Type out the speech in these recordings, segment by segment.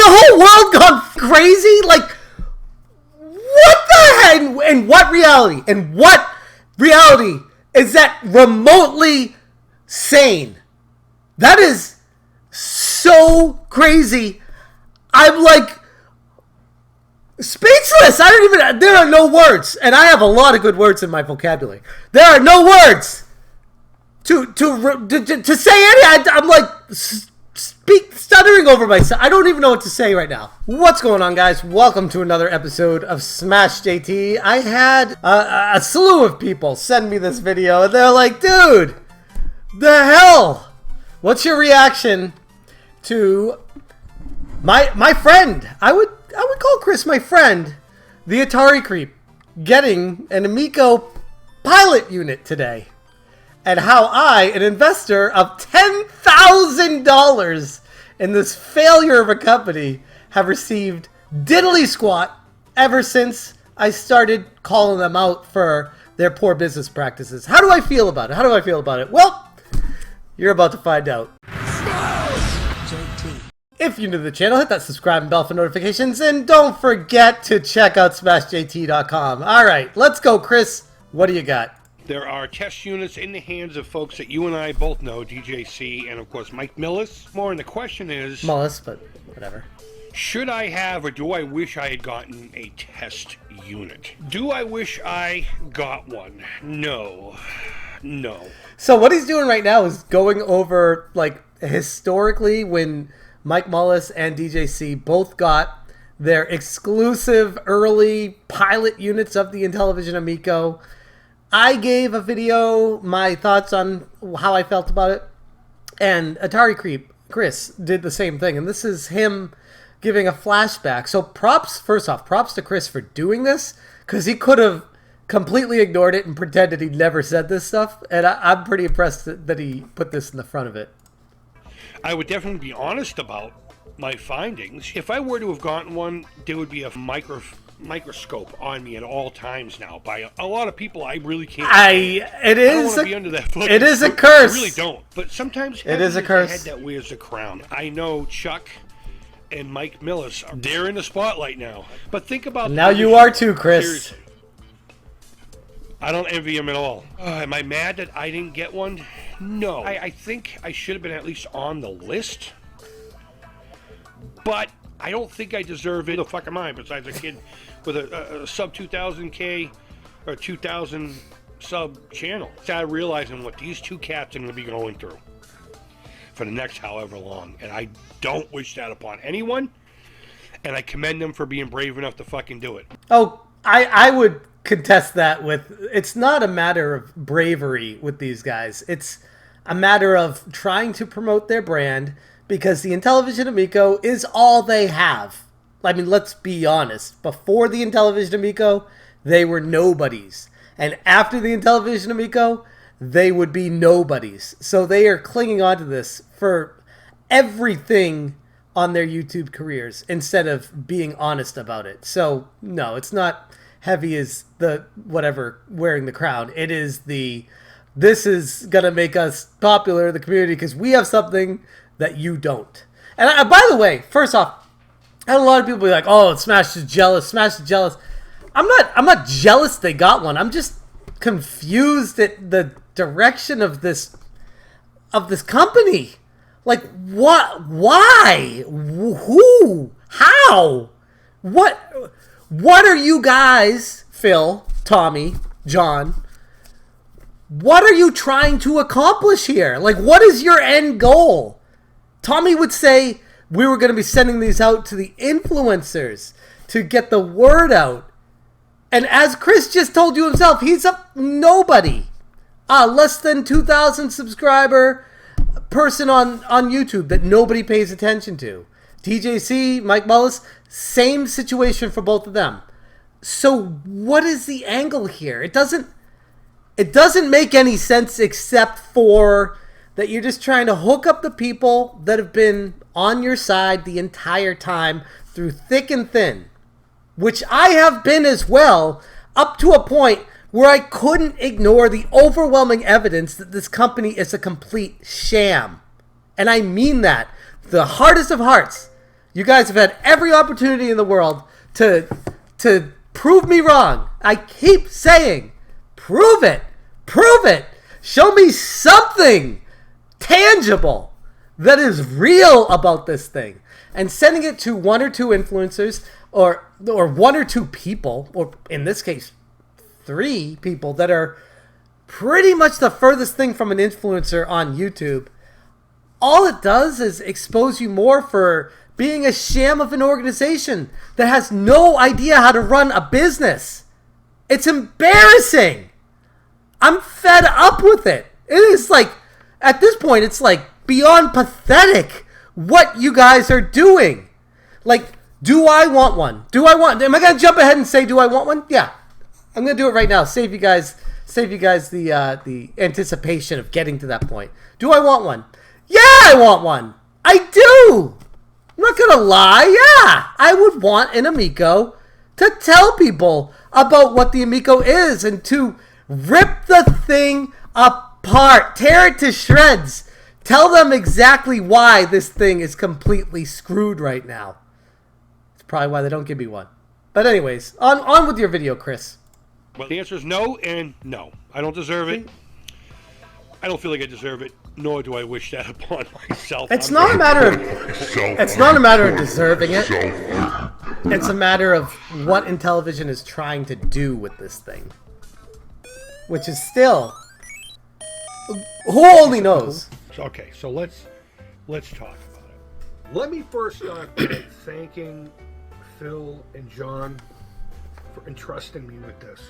whole world gone crazy? Like, what the heck? And what reality? And what reality is that remotely sane? That is so crazy. I'm like speechless. There are no words. And I have a lot of good words in my vocabulary. There are no words to say any. I'm like stuttering over myself. I don't even know what to say right now. What's going on, guys? Welcome to another episode of Smash JT. I had a slew of people send me this video, and they're like, dude, the hell? What's your reaction to my friend? I would call Chris my friend, the Atari Creep, getting an Amico pilot unit today. And how I, an investor of $10,000 in this failure of a company, have received diddly squat ever since I started calling them out for their poor business practices. How do I feel about it? Well, you're about to find out. If you're new to the channel, hit that subscribe and bell for notifications, and don't forget to check out SmashJT.com. All right, let's go, Chris. What do you got? There are test units in the hands of folks that you and I both know, DJC and, of course, Mike Millis. And the question is... Mullis, but whatever. Should I have, or do I wish I had gotten a test unit? Do I wish I got one? No. So what he's doing right now is going over, like, historically when Mike Mullis and DJC both got their exclusive early pilot units of the Intellivision Amico. I gave a video, my thoughts on how I felt about it, and Atari Creep, Chris, did the same thing, and this is him giving a flashback. So first off, props to Chris for doing this, because he could have completely ignored it and pretended he never said this stuff, and I'm pretty impressed that he put this in the front of it. I would definitely be honest about my findings. If I were to have gotten one, there would be a microscope on me at all times now by a lot of people. I really can't. I don't want to be under that. It is a curse. I really don't. But sometimes it is a curse. Head that wears the crown. I know Chuck and Mike Millis, they're in the spotlight now. But think about now. You are too, Chris. Seriously. I don't envy him at all. Am I mad that I didn't get one? No. I think I should have been at least on the list. But I don't think I deserve it. Who the fuck am I besides a kid with a sub 2,000K or 2,000 sub channel? Started realizing what these two cats are going to be going through for the next however long. And I don't wish that upon anyone. And I commend them for being brave enough to fucking do it. Oh, I would contest that with, it's not a matter of bravery with these guys. It's a matter of trying to promote their brand, because the Intellivision Amico is all they have. I mean, let's be honest. Before the Intellivision Amico, they were nobodies. And after the Intellivision Amico, they would be nobodies. So they are clinging on to this for everything on their YouTube careers instead of being honest about it. So, no, it's not heavy as the whatever wearing the crown. It is this is going to make us popular in the community because we have something that you don't. And by the way, first off, I had a lot of people be like, "Oh, Smash is jealous. Smash is jealous." I'm not jealous they got one. I'm just confused at the direction of this company. Like, what? Why? Who? How? What are you guys, Phil, Tommy, John? What are you trying to accomplish here? Like, what is your end goal? Tommy would say we were going to be sending these out to the influencers to get the word out. And as Chris just told you himself, he's a nobody. Less than 2,000 subscriber person on YouTube that nobody pays attention to. TJC, Mike Mullis, same situation for both of them. So what is the angle here? It doesn't make any sense except for that you're just trying to hook up the people that have been on your side the entire time through thick and thin, which I have been as well, up to a point where I couldn't ignore the overwhelming evidence that this company is a complete sham. And I mean that. The hardest of hearts. You guys have had every opportunity in the world to prove me wrong. I keep saying, prove it. Prove it. Show me something tangible that is real about this thing. And sending it to one or two influencers or one or two people, or in this case, 3 people that are pretty much the furthest thing from an influencer on YouTube, all it does is expose you more for being a sham of an organization that has no idea how to run a business. It's embarrassing. I'm fed up with it. It is like, at this point, it's like beyond pathetic what you guys are doing. Like, do I want one? Am I going to jump ahead and say, do I want one? Yeah. I'm going to do it right now. Save you guys the anticipation of getting to that point. Do I want one? Yeah, I want one. I do. I'm not going to lie. Yeah, I would want an Amico to tell people about what the Amico is and to rip the thing apart. Tear it to shreds. Tell them exactly why this thing is completely screwed right now. It's probably why they don't give me one. But anyways, on with your video, Chris. Well, the answer is no and no. I don't deserve it. I don't feel like I deserve it, nor do I wish that upon myself. It's not a matter of deserving it. It's a matter of what Intellivision is trying to do with this thing. Which is still, who only knows? Okay, so let's talk about it. Let me first start by thanking Phil and John for entrusting me with this.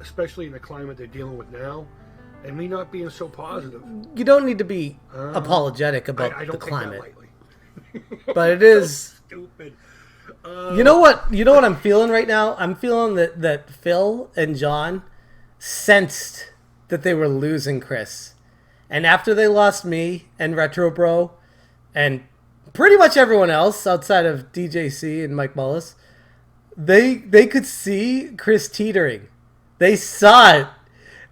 Especially in the climate they're dealing with now, and me not being so positive. You don't need to be apologetic about I don't the climate, take that lightly. but it is Stupid. You know what I'm feeling right now? I'm feeling that Phil and John sensed that they were losing Chris, and after they lost me and Retro Bro, and pretty much everyone else outside of DJC and Mike Mullis, they could see Chris teetering. They saw it,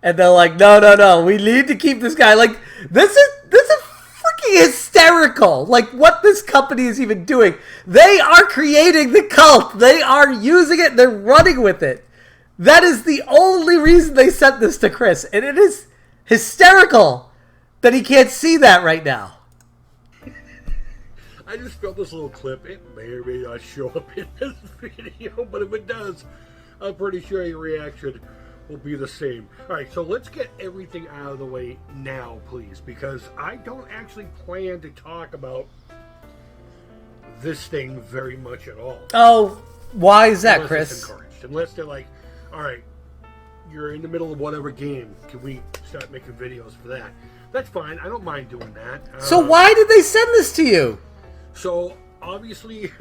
and they're like, no, we need to keep this guy. Like, this is freaking hysterical. Like, what this company is even doing. They are creating the cult. They are using it. They're running with it. That is the only reason they sent this to Chris, and it is hysterical that he can't see that right now. I just felt this little clip. It may or may not show up in this video, but if it does, I'm pretty sure your reaction will be the same. Alright, so let's get everything out of the way now, please, because I don't actually plan to talk about this thing very much at all. Oh, why is that, unless Chris? It's encouraged. Unless they're like, alright, you're in the middle of whatever game, can we start making videos for that? That's fine, I don't mind doing that. So why did they send this to you? So, obviously,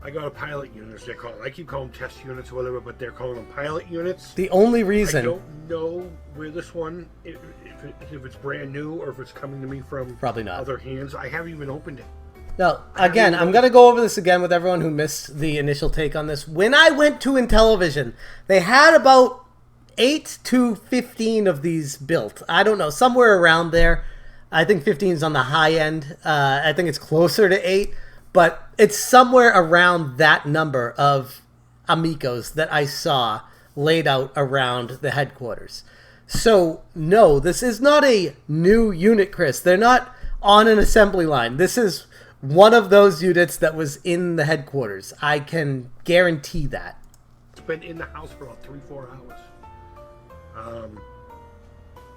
I got a pilot unit, as they're called. I keep calling them test units or whatever, but they're calling them pilot units. The only reason... I don't know where this one, if it's brand new or if it's coming to me from probably not other hands. I haven't even opened it. Now, again, I'm going to go over this again with everyone who missed the initial take on this. When I went to Intellivision, they had about 8 to 15 of these built. I don't know, somewhere around there. I think 15 is on the high end. I think it's closer to 8, but it's somewhere around that number of Amicos that I saw laid out around the headquarters. So, no, this is not a new unit, Chris. They're not on an assembly line. This is one of those units that was in the headquarters. I can guarantee that. It's been in the house for about 3-4 hours.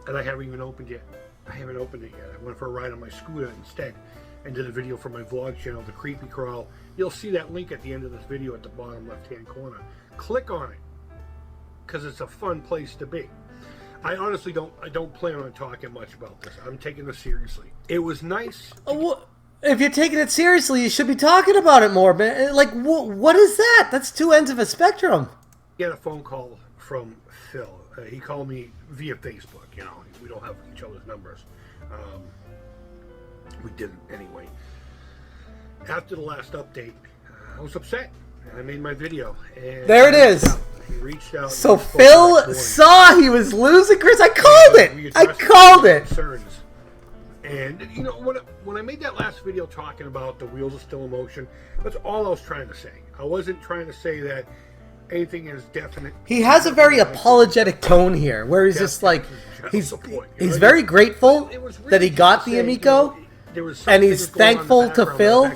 And I haven't even opened it. I haven't opened it yet. I went for a ride on my scooter instead and did a video for my vlog channel, The Creepy Crawl. You'll see that link at the end of this video at the bottom left-hand corner. Click on it, because it's a fun place to be. I honestly don't plan on talking much about this. I'm taking this seriously. It was nice. If you're taking it seriously, you should be talking about it more, man. Like, what is that? That's two ends of a spectrum. I had a phone call from Phil. He called me via Facebook, you know. We don't have each other's numbers. We didn't anyway. After the last update, I was upset. I made my video. And there it is. He reached out. So Phil saw he was losing Chris. I called it. I called it. Concerns. And you know, when I made that last video talking about the wheels are still in motion, that's all I was trying to say. I wasn't trying to say that anything is definite. He has a very apologetic tone here, where he's just like, he's very grateful that he got the Amico, and he's thankful to Phil,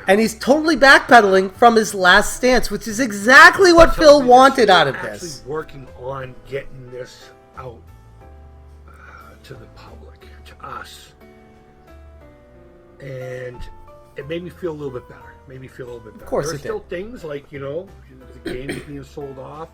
and he's totally backpedaling from his last stance, which is exactly what Phil wanted out of this. Actually working on getting this out to the public, to us, and it made me feel a little bit better. Of course there are it still did. things like, you know, the games being sold off.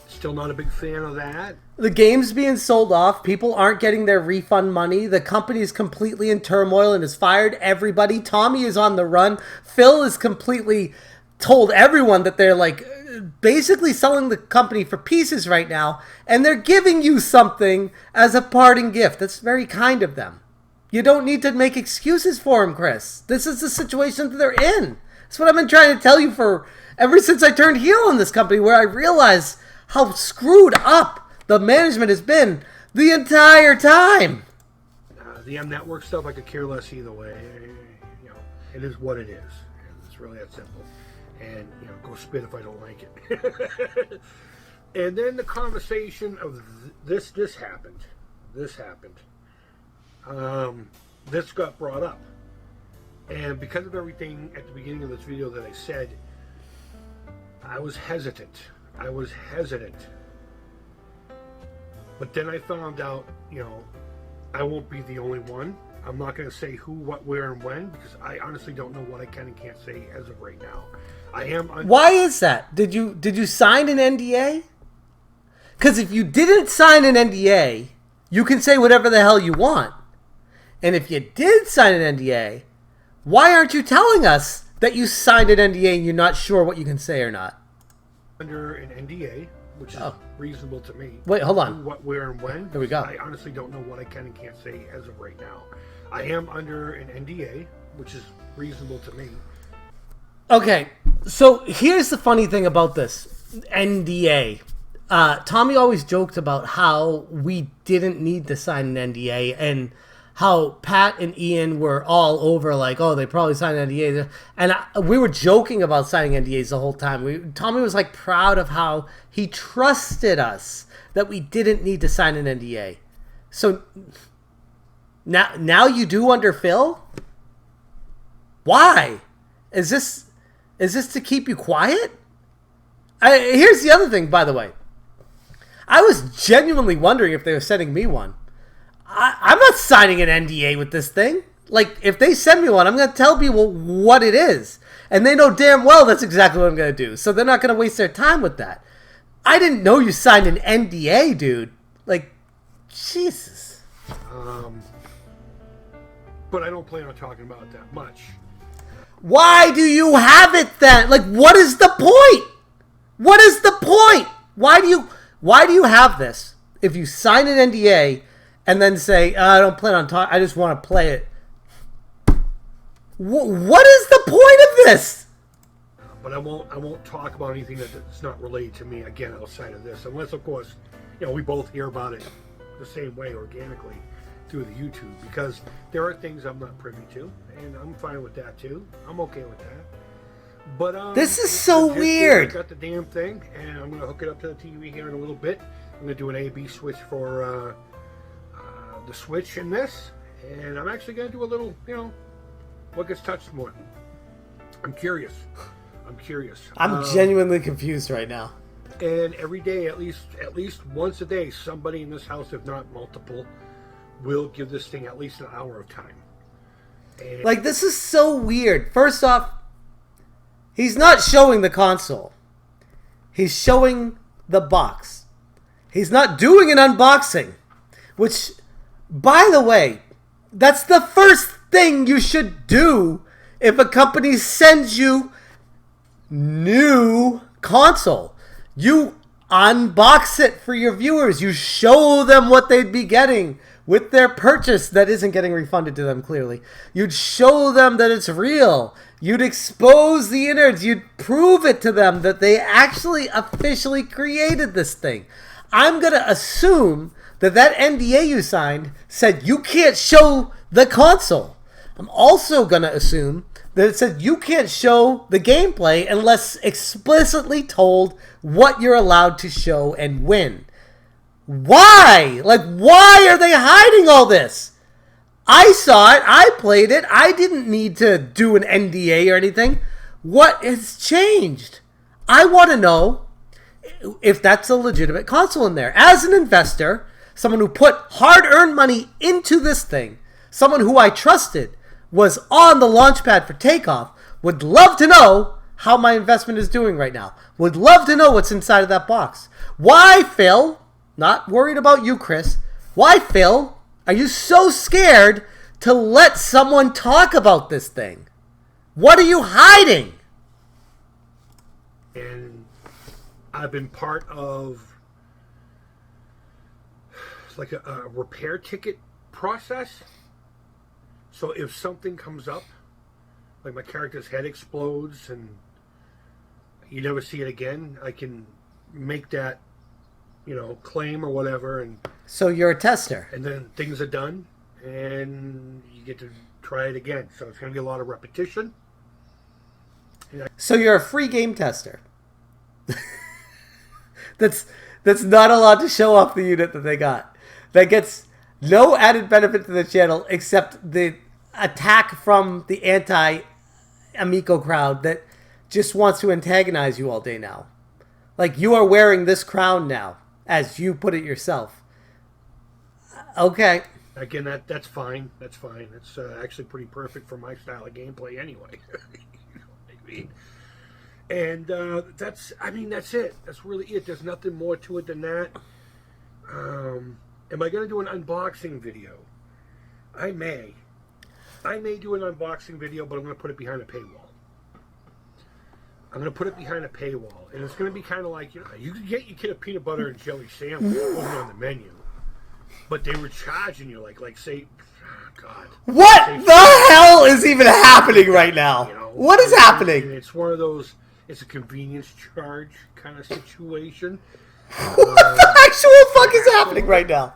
Still not a big fan of that. The game's being sold off. People aren't getting their refund money. The company is completely in turmoil and has fired everybody. Tommy is on the run. Phil is completely told everyone that they're like basically selling the company for pieces right now, and they're giving you something as a parting gift. That's very kind of them. You don't need to make excuses for him, Chris. This is the situation that they're in. That's what I've been trying to tell you for ever since I turned heel on this company, where I realized how screwed up the management has been the entire time. The M Network stuff, I could care less either way. You know, it is what it is. It's really that simple. And, you know, go spit if I don't like it. And then the conversation of this happened. This got brought up. And because of everything at the beginning of this video that I said, I was hesitant. But then I found out, you know, I won't be the only one. I'm not going to say who, what, where, and when, because I honestly don't know what I can and can't say as of right now. Why is that? Did you sign an NDA? Because if you didn't sign an NDA, you can say whatever the hell you want. And if you did sign an NDA, why aren't you telling us that you signed an NDA and you're not sure what you can say or not? Under an NDA, which is reasonable to me. Wait, hold on. Who, what, where, and when. There we go. I honestly don't know what I can and can't say as of right now. I am under an NDA, which is reasonable to me. Okay, so here's the funny thing about this NDA. Tommy always joked about how we didn't need to sign an NDA, and how Pat and Ian were all over like, oh, they probably signed an NDA. And we were joking about signing NDAs the whole time. Tommy was like proud of how he trusted us that we didn't need to sign an NDA. So now you do under Phil? Why? Is this to keep you quiet? Here's the other thing, by the way. I was genuinely wondering if they were sending me one. I'm not signing an NDA with this thing. Like, if they send me one, I'm going to tell people what it is. And they know damn well that's exactly what I'm going to do. So they're not going to waste their time with that. I didn't know you signed an NDA, dude. Like, Jesus. But I don't plan on talking about it that much. Why do you have it then? Like, what is the point? What is the point? Why do you have this? If you sign an NDA and then say, I don't plan on talking, I just want to play it. What is the point of this? But I won't talk about anything that's not related to me again outside of this, unless of course, you know, we both hear about it the same way organically through the YouTube, because there are things I'm not privy to, and I'm fine with that too. I'm okay with that. But this is so weird. I got the damn thing, and I'm gonna hook it up to the TV here in a little bit. I'm gonna do an A/B switch for the switch in this, and I'm actually gonna do a little, you know, what gets touched more. I'm curious. I'm genuinely confused right now. And every day, at least once a day, somebody in this house, if not multiple, will give this thing at least an hour of time. And like, this is so weird. First off, he's not showing the console. He's showing the box. He's not doing an unboxing. Which, by the way, that's the first thing you should do if a company sends you new console. You unbox it for your viewers. You show them what they'd be getting with their purchase that isn't getting refunded to them, clearly. You'd show them that it's real. You'd expose the innards. You'd prove it to them that they actually officially created this thing. I'm going to assume that NDA you signed said you can't show the console. I'm also going to assume that it said you can't show the gameplay unless explicitly told what you're allowed to show and when. Why? Like, why are they hiding all this? I saw it. I played it. I didn't need to do an NDA or anything. What has changed? I want to know if that's a legitimate console in there. As an investor, someone who put hard-earned money into this thing, someone who I trusted was on the launch pad for takeoff, would love to know how my investment is doing right now. Would love to know what's inside of that box. Why, Phil? Not worried about you, Chris. Why, Phil, are you so scared to let someone talk about this thing? What are you hiding? And I've been part of like a repair ticket process. So if something comes up, like my character's head explodes and you never see it again, I can make that, claim or whatever. And so you're a tester. And then things are done and you get to try it again. So it's going to be a lot of repetition. So you're a free game tester. that's not allowed to show off the unit that they got. That gets no added benefit to the channel except the attack from the anti-Amico crowd that just wants to antagonize you all day now. Like, you are wearing this crown now, as you put it yourself. Okay. Again, that's fine. That's fine. It's actually pretty perfect for my style of gameplay anyway. You know what I mean? And that's it. That's really it. There's nothing more to it than that. Am I going to do an unboxing video? I may do an unboxing video, but I'm going to put it behind a paywall. I'm going to put it behind a paywall. And it's going to be kind of like, you can get your kid a peanut butter and jelly sandwich. It wasn't on the menu. But they were charging you like say, oh God. What the hell is even happening right now? What is happening? And it's one of those, it's a convenience charge kind of situation. What the actual fuck is happening right now?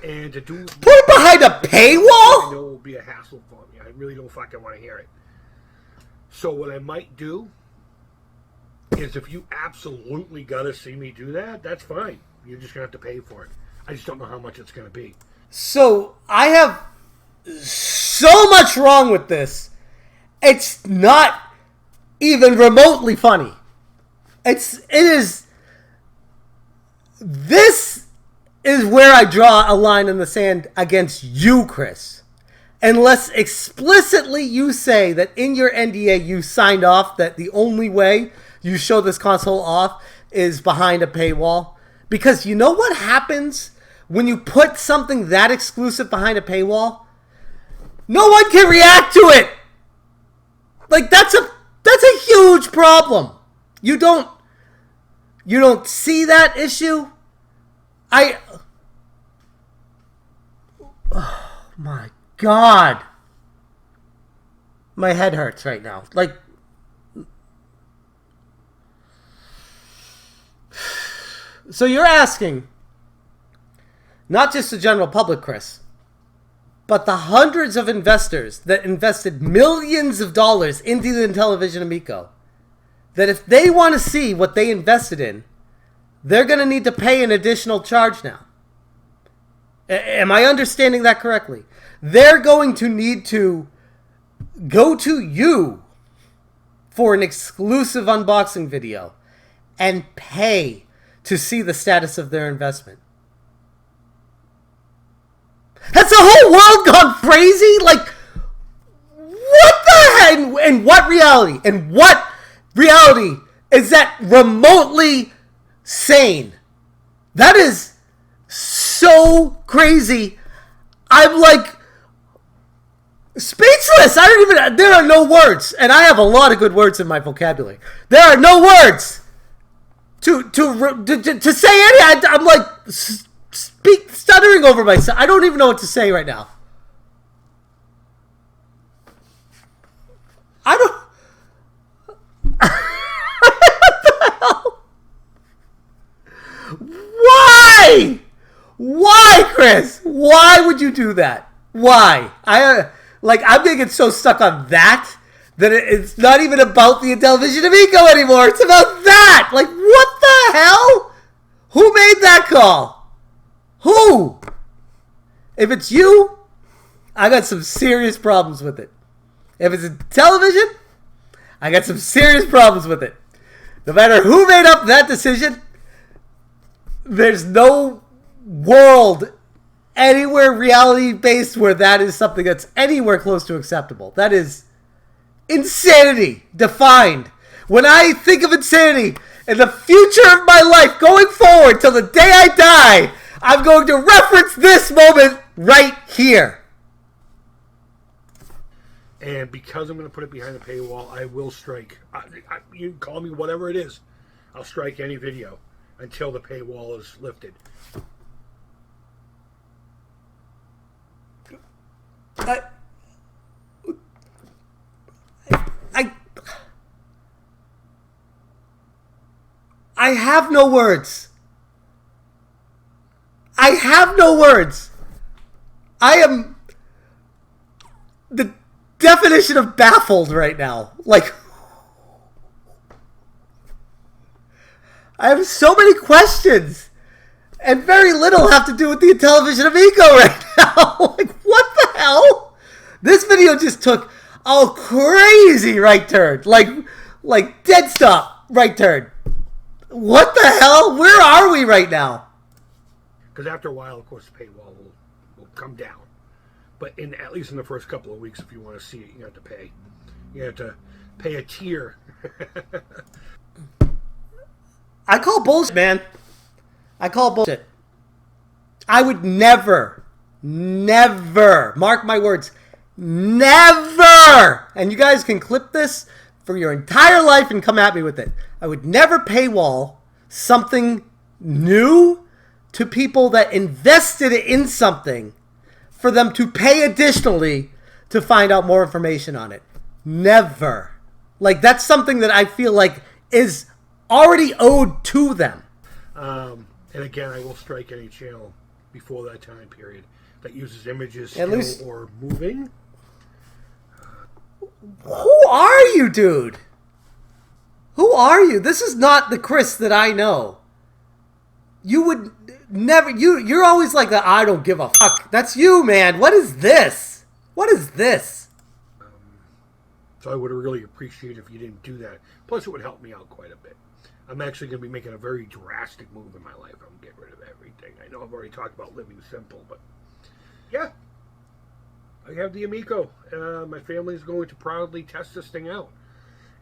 And to do... Put it behind a paywall? I know it will be a hassle for me. I really don't fucking want to hear it. So what I might do is if you absolutely got to see me do that, that's fine. You're just going to have to pay for it. I just don't know how much it's going to be. So I have so much wrong with this. It's not even remotely funny. This is where I draw a line in the sand against you, Chris. Unless explicitly you say that in your NDA you signed off that the only way you show this console off is behind a paywall. Because you know what happens when you put something that exclusive behind a paywall? No one can react to it. Like, that's a huge problem. You don't see that issue? Oh my God. My head hurts right now. Like, so you're asking not just the general public, Chris, but the hundreds of investors that invested millions of dollars into the Intellivision Amico, that if they want to see what they invested in, they're going to need to pay an additional charge now. Am I understanding that correctly? They're going to need to go to you for an exclusive unboxing video and pay to see the status of their investment. Has the whole world gone crazy? Like, what the heck? And what reality? And what reality is that remotely sane? That is so crazy. I'm like speechless. There are no words. And I have a lot of good words in my vocabulary. There are no words to say any. I'm like stuttering over myself. I don't even know what to say right now. I don't. What the hell? Why? Why, Chris? Why would you do that? Why? I'm gonna get so stuck on that it's not even about the Intellivision Amico anymore. It's about that. Like, what the hell? Who made that call? Who? If it's you, I got some serious problems with it. If it's Intellivision, I got some serious problems with it. No matter who made up that decision, there's no world anywhere reality-based where that is something that's anywhere close to acceptable. That is insanity defined. When I think of insanity in the future of my life going forward till the day I die, I'm going to reference this moment right here. And because I'm going to put it behind the paywall, I will strike. You can call me whatever it is. I'll strike any video until the paywall is lifted. I have no words. I have no words. I am the definition of baffled right now. Like, I have so many questions, and very little have to do with the Intellivision Amico right now. Like, what the hell? This video just took a crazy right turn. Like dead stop right turn. What the hell? Where are we right now? Because after a while, of course, the paywall will come down. But at least in the first couple of weeks, if you want to see it, you have to pay. You have to pay a tier. I call bullshit, man. I call bullshit. I would never, mark my words, never, and you guys can clip this for your entire life and come at me with it. I would never paywall something new to people that invested in something for them to pay additionally to find out more information on it. Never. Like, that's something that I feel like is already owed to them. And again, I will strike any channel before that time period that uses images still or moving. Who are you, dude? Who are you? This is not the Chris that I know. You would never... You're always like the I don't give a fuck. That's you, man. What is this? What is this? So I would really appreciate if you didn't do that. Plus, it would help me out quite a bit. I'm actually going to be making a very drastic move in my life. I'm getting rid of everything. I know I've already talked about living simple, but yeah. I have the Amico. My family is going to proudly test this thing out.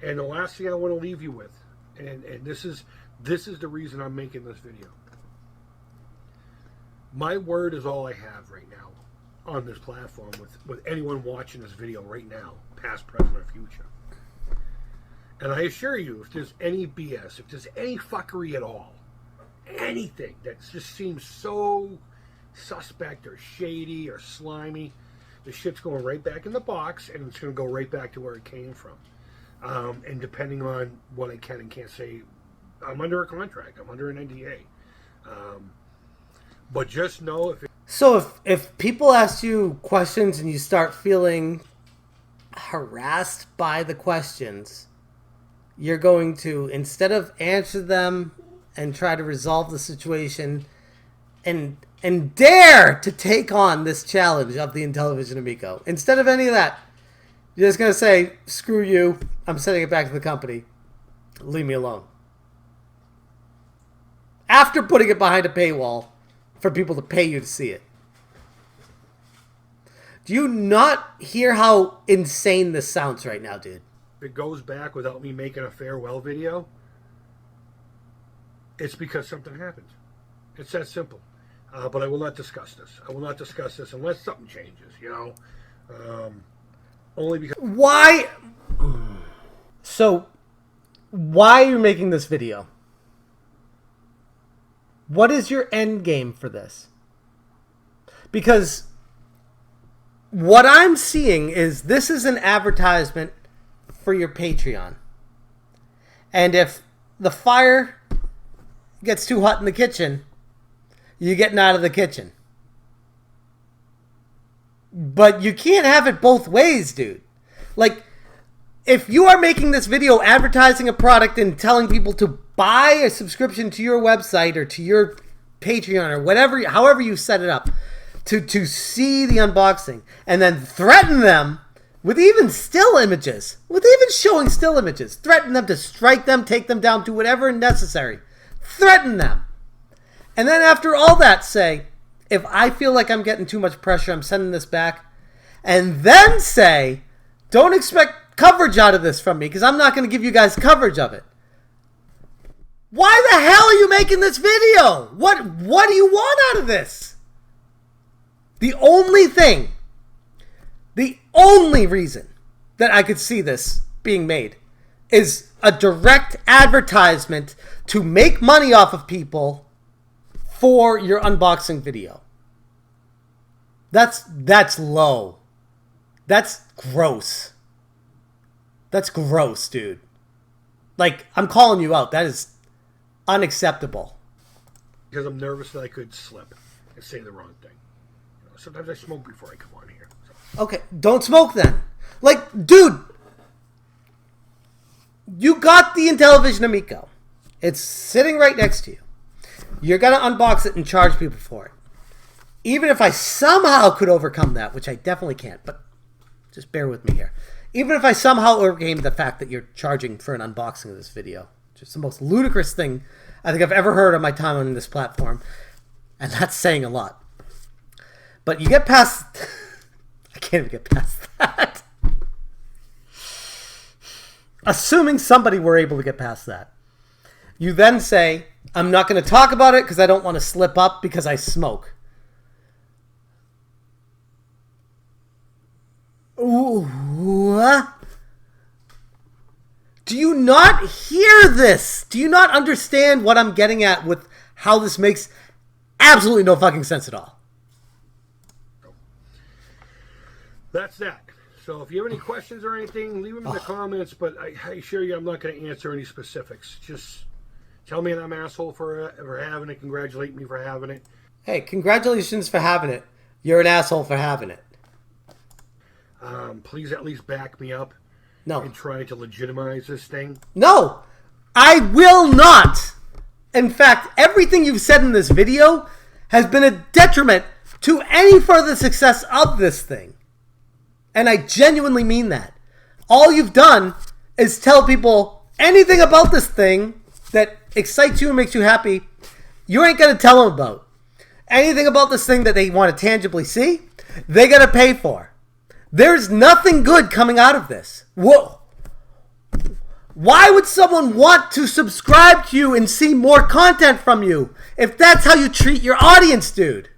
And the last thing I want to leave you with, and this is the reason I'm making this video. My word is all I have right now on this platform with anyone watching this video right now, past, present, or future. And I assure you, if there's any BS, if there's any fuckery at all, anything that just seems so suspect or shady or slimy, the shit's going right back in the box, and it's going to go right back to where it came from. And depending on what I can and can't say, I'm under a contract. I'm under an NDA. But just know So if people ask you questions and you start feeling harassed by the questions, you're going to, instead of answer them and try to resolve the situation and dare to take on this challenge of the Intellivision Amico, instead of any of that, you're just going to say, screw you, I'm sending it back to the company. Leave me alone. After putting it behind a paywall for people to pay you to see it. Do you not hear how insane this sounds right now, dude? If it goes back without me making a farewell video, it's because something happened. It's that simple. But I will not discuss this. I will not discuss this unless something changes, you know? Only because... Why? So, why are you making this video? What is your end game for this? Because what I'm seeing is this is an advertisement for your Patreon. And if the fire gets too hot in the kitchen, you're getting out of the kitchen. But you can't have it both ways, dude. Like, if you are making this video advertising a product and telling people to buy a subscription to your website or to your Patreon or whatever, however you set it up, to see the unboxing, and then threaten them with even still images, with even showing still images, threaten them to strike them, take them down, do whatever necessary. Threaten them. And then after all that say, if I feel like I'm getting too much pressure, I'm sending this back. And then say, don't expect coverage out of this from me because I'm not going to give you guys coverage of it. Why the hell are you making this video? What do you want out of this? The only reason that I could see this being made is a direct advertisement to make money off of people for your unboxing video. That's low. That's gross. That's gross, dude. Like, I'm calling you out. That is unacceptable. Because I'm nervous that I could slip and say the wrong thing. Sometimes I smoke before I come on here. So. Okay, don't smoke then. Like, dude, you got the Intellivision Amico. It's sitting right next to you. You're going to unbox it and charge people for it. Even if I somehow could overcome that, which I definitely can't, but just bear with me here. Even if I somehow overcame the fact that you're charging for an unboxing of this video, just the most ludicrous thing I think I've ever heard on my time on this platform, and that's saying a lot. But you get past... I can't even get past that. Assuming somebody were able to get past that. You then say, I'm not going to talk about it because I don't want to slip up because I smoke. Ooh. Do you not hear this? Do you not understand what I'm getting at with how this makes absolutely no fucking sense at all? That's that. So if you have any questions or anything, leave them in the comments, but I assure you I'm not going to answer any specifics. Just tell me I'm an asshole for having it. Congratulate me for having it. Hey, congratulations for having it. You're an asshole for having it. Please at least back me up. No. And try to legitimize this thing. No, I will not. In fact, everything you've said in this video has been a detriment to any further success of this thing. And I genuinely mean that. All you've done is tell people anything about this thing that excites you and makes you happy, you ain't going to tell them about. Anything about this thing that they want to tangibly see, they got to pay for. There's nothing good coming out of this. Whoa. Why would someone want to subscribe to you and see more content from you if that's how you treat your audience, dude?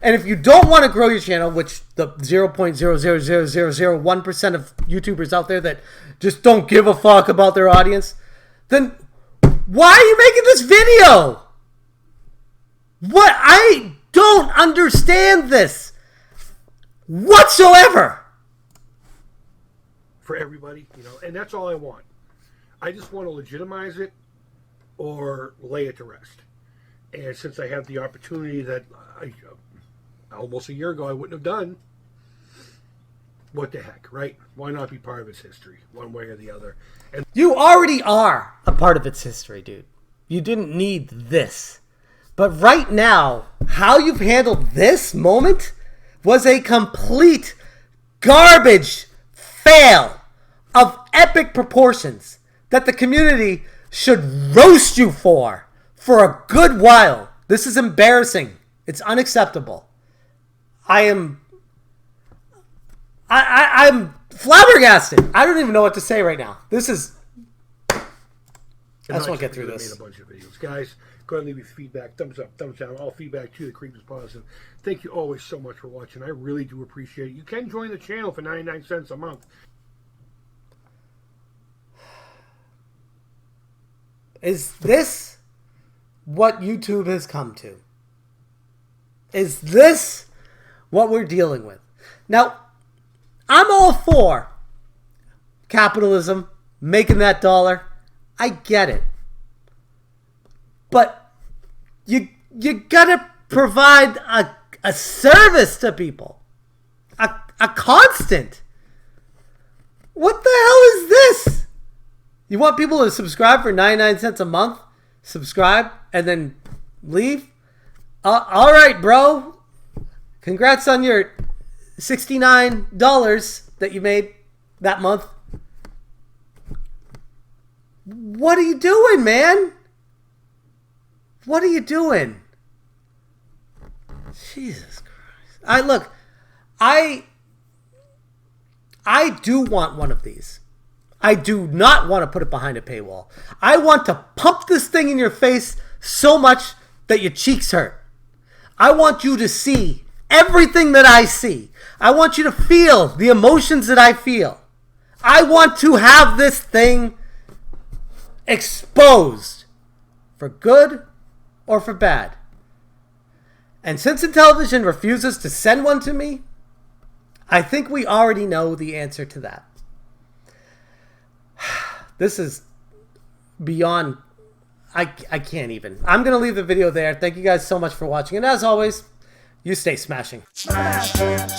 And if you don't want to grow your channel, which the 0.00001% of YouTubers out there that just don't give a fuck about their audience, then why are you making this video? What? I don't understand this whatsoever. For everybody, and that's all I want. I just want to legitimize it or lay it to rest. And since I have the opportunity that almost a year ago I wouldn't have done, what the heck, right? Why not be part of its history, one way or the other? And you already are a part of its history, dude. You didn't need this. But right now, how you've handled this moment was a complete garbage fail of epic proportions that the community should roast you for a good while. This is embarrassing. It's unacceptable. I'm flabbergasted. I don't even know what to say right now. This is... I just want to get through this. Made a bunch of videos. Guys, go ahead and leave your feedback. Thumbs up, thumbs down. All feedback to the Creep is positive. Thank you always so much for watching. I really do appreciate it. You can join the channel for 99 cents a month. Is this what YouTube has come to? Is this what we're dealing with? Now, I'm all for capitalism, making that dollar. I get it. But you You gotta provide a service to people. A constant. What the hell is this? You want people to subscribe for 99 cents a month? Subscribe and then leave? All right, bro. Congrats on your $69 that you made that month. What are you doing, man? What are you doing? Jesus Christ. I do want one of these. I do not want to put it behind a paywall. I want to pump this thing in your face so much that your cheeks hurt. I want you to see everything that I see. I want you to feel the emotions that I feel. I want to have this thing exposed for good or for bad. And since Intellivision refuses to send one to me, I think we already know the answer to that. This is beyond... I can't even. I'm going to leave the video there. Thank you guys so much for watching. And as always, you stay smashing. Smash, change,